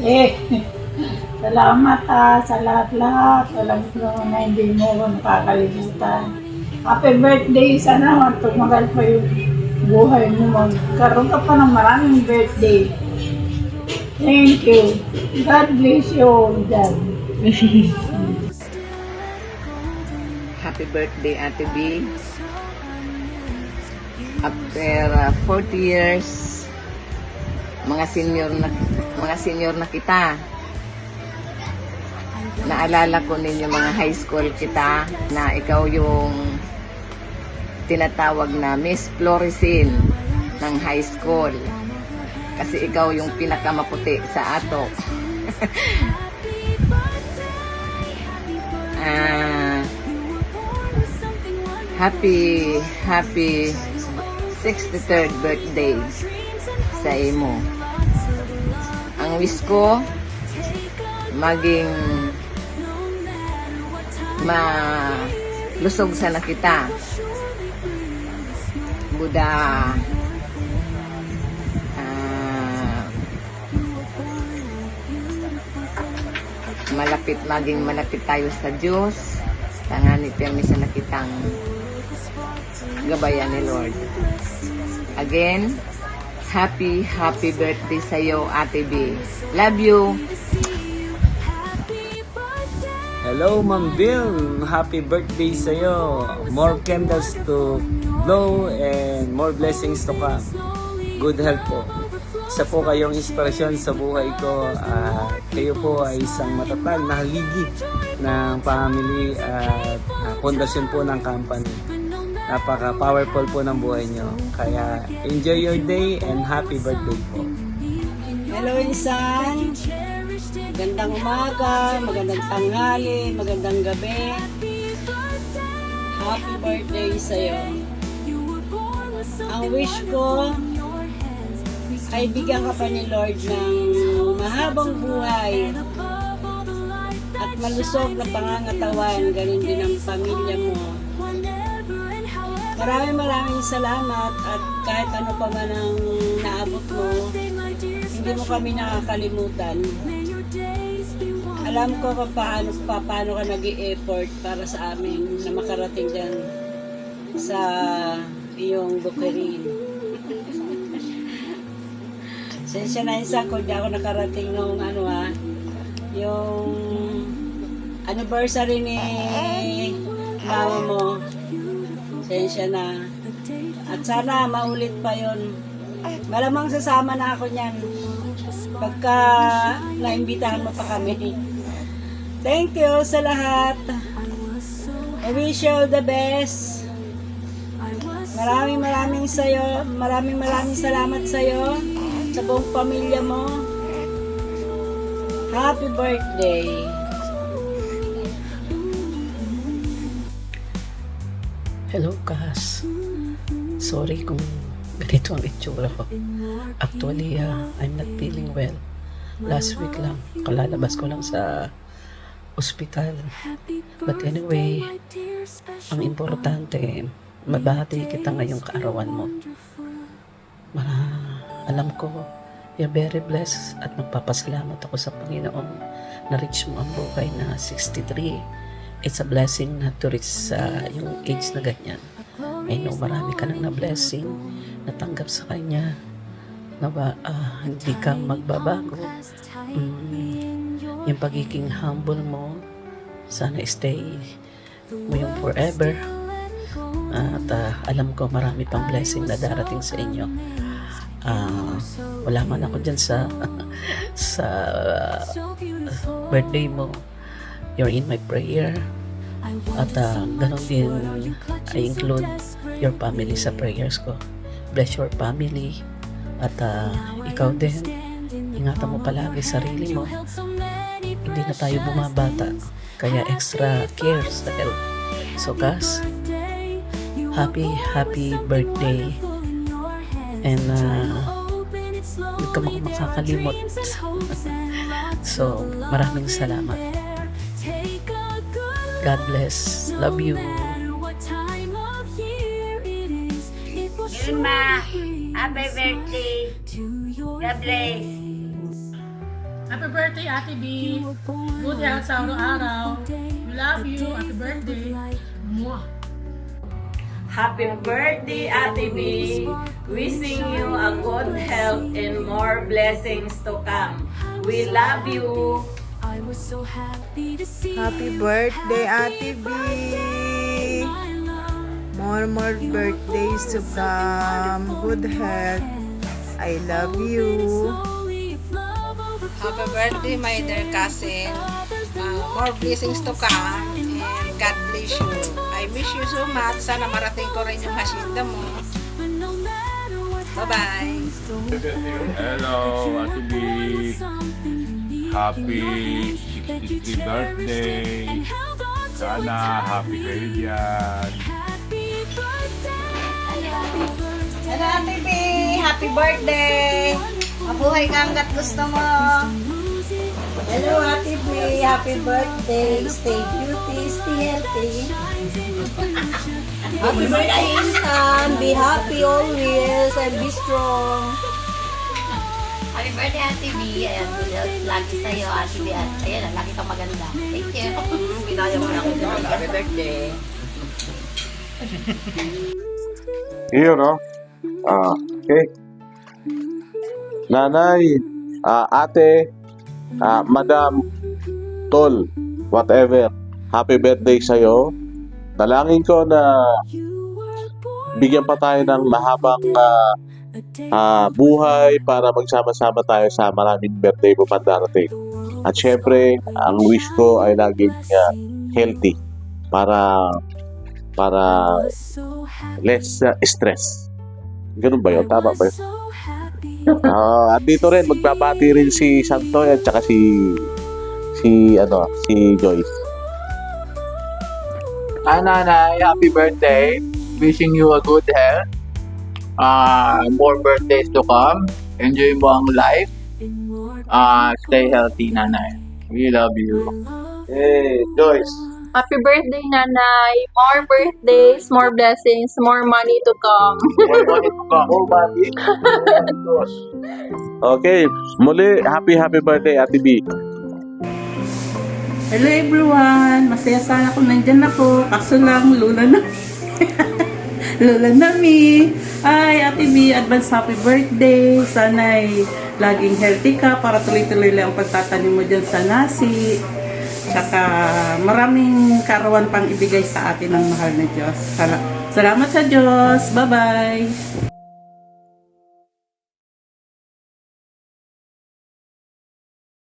Eh, salamat sa lahat-lahat. Alam ko na hindi mo ko nakakalimutan. Happy birthday! Sana tumagal pa yung buhay mo. Magkaroon ka pa ng maraming birthday. Thank you. God bless you all dyan. Happy birthday, Ate B. After 40 years, mga senior na kita. Naalala ko ninyo mga high school kita na ikaw yung tinatawag na Miss Floricin ng high school. Kasi ikaw yung pinakamaputi sa ato. Happy 63rd birthday sa imo. Ang wish ko maging malusog sana kita. Buda maging malapit tayo sa Diyos. Tangani permisa na kitang gabayan ni Lord. Again, happy birthday sa iyo, Ate B. Love you. Hello, Ma'am Bill. Happy birthday sa iyo. More candles to blow and more blessings to come. Good health po. Isa po kayong inspirasyon sa buhay ko. Kayo po ay isang matatag na haligi ng family at pundasyon po ng company. Napaka-powerful po ng buhay nyo. Kaya enjoy your day and happy birthday po. Hello, Insan. Magandang umaga, magandang tanghali, magandang gabi. Happy birthday sa'yo. Ang wish ko ay bigyan ka pa ni Lord ng mahabang buhay at malusog na pangangatawan, ganun din ang pamilya mo. Maraming salamat at kahit ano pa man ang naabot mo, hindi mo kami nakakalimutan. Alam ko kung paano ka nag-i-effort para sa amin na makarating dyan sa iyong bukirin. Sensya na isa kung di ako nakarating nung yung anniversary ni mama mo. Sensya na. At sana maulit pa yon. Malamang sasama na ako niyan pagka naimbitahan mo pa kami. Thank you sa lahat. I wish you all the best. Maraming salamat sa'yo, sa buong pamilya mo. Happy birthday. Hello, Kas. Sorry kung ganito ang itsura ko. Actually, I'm not feeling well. Last week lang, kalalabas ko lang sa ospital. But anyway, ang importante, mabahati kita ngayong kaarawan mo. Alam ko, you're very blessed at magpapasalamat ako sa Panginoon na reach mo ang buhay na 63. It's a blessing na to reach yung age na ganyan. I know marami ka nang na-blessing, natanggap sa Kanya, na hindi ka magbabago. Yung pagiging humble mo, sana stay mo yung forever. At alam ko marami pang blessing na darating sa inyo. Wala man ako dyan sa birthday mo. You're in my prayer. At ganon din, I include your family sa prayers ko. Bless your family. At ikaw din, ingatan mo palagi sarili mo. Hindi na tayo bumabata, kaya extra care sa health. So guys, happy birthday. And hindi ka makakalimot. So maraming salamat. God bless. Love you. Yun ma, happy birthday. God bless. Happy birthday, Ate B. Good health sa araw-araw. We love you. Happy birthday. Mwah. Happy birthday, Ate B. Wishing you a good health and more blessings to come. We love you. Happy birthday, Ate B! More birthdays to come. Good health. I love you. Happy birthday, my dear cousin. More blessings to come and God bless you. I miss you so much. Sana marating ko rin yung hasyenda mo. Bye-bye. Hello, Ate B. Happy 63 birthday. Sana happy kayo dyan. Hello, Ate B! Happy birthday! Mabuhay ka hanggat gusto mo. Hello, Ate B! Happy birthday! Stay beauty, stay healthy. Happy birthday, Intan! Be happy always and be strong. Happy birthday, Ate B. Ayan, lagi sa'yo, Ate B. Ayan, lagi kang maganda. Thank you. Binaya mo na ako. Happy birthday. Yun, no? Okay. Nanay, ate, madam, tol, whatever. Happy birthday sa'yo. Dalangin ko na bigyan pa tayo ng mahabang buhay para magsama-sama tayo sa maraming birthday mo pa darating. At syempre, ang wish ko ay laging healthy para less stress. Ganun ba yun? Tama ba yun? At dito rin, magbabati rin si Santoy at saka si Joyce. Hi, Nanay. Happy birthday. Wishing you a good health. More birthdays to come. Enjoy mo ang life. Stay healthy, Nanay. We love you. Hey, Joyce. Happy birthday, Nanay. More birthdays, more blessings, more money to come. More money. Okay, muli, happy birthday, Ate B. Hello everyone. Masaya sana kung nandyan ako. Kaso lang, Lola na. Lola Nami. Ay, Ate B, advance happy birthday. Sana'y laging healthy ka para tuloy-tuloy lang ang pagtatanim mo dyan sa nasi. Tsaka maraming karawan pang ibigay sa atin ng mahal na Diyos. Salamat sa Diyos. Bye-bye.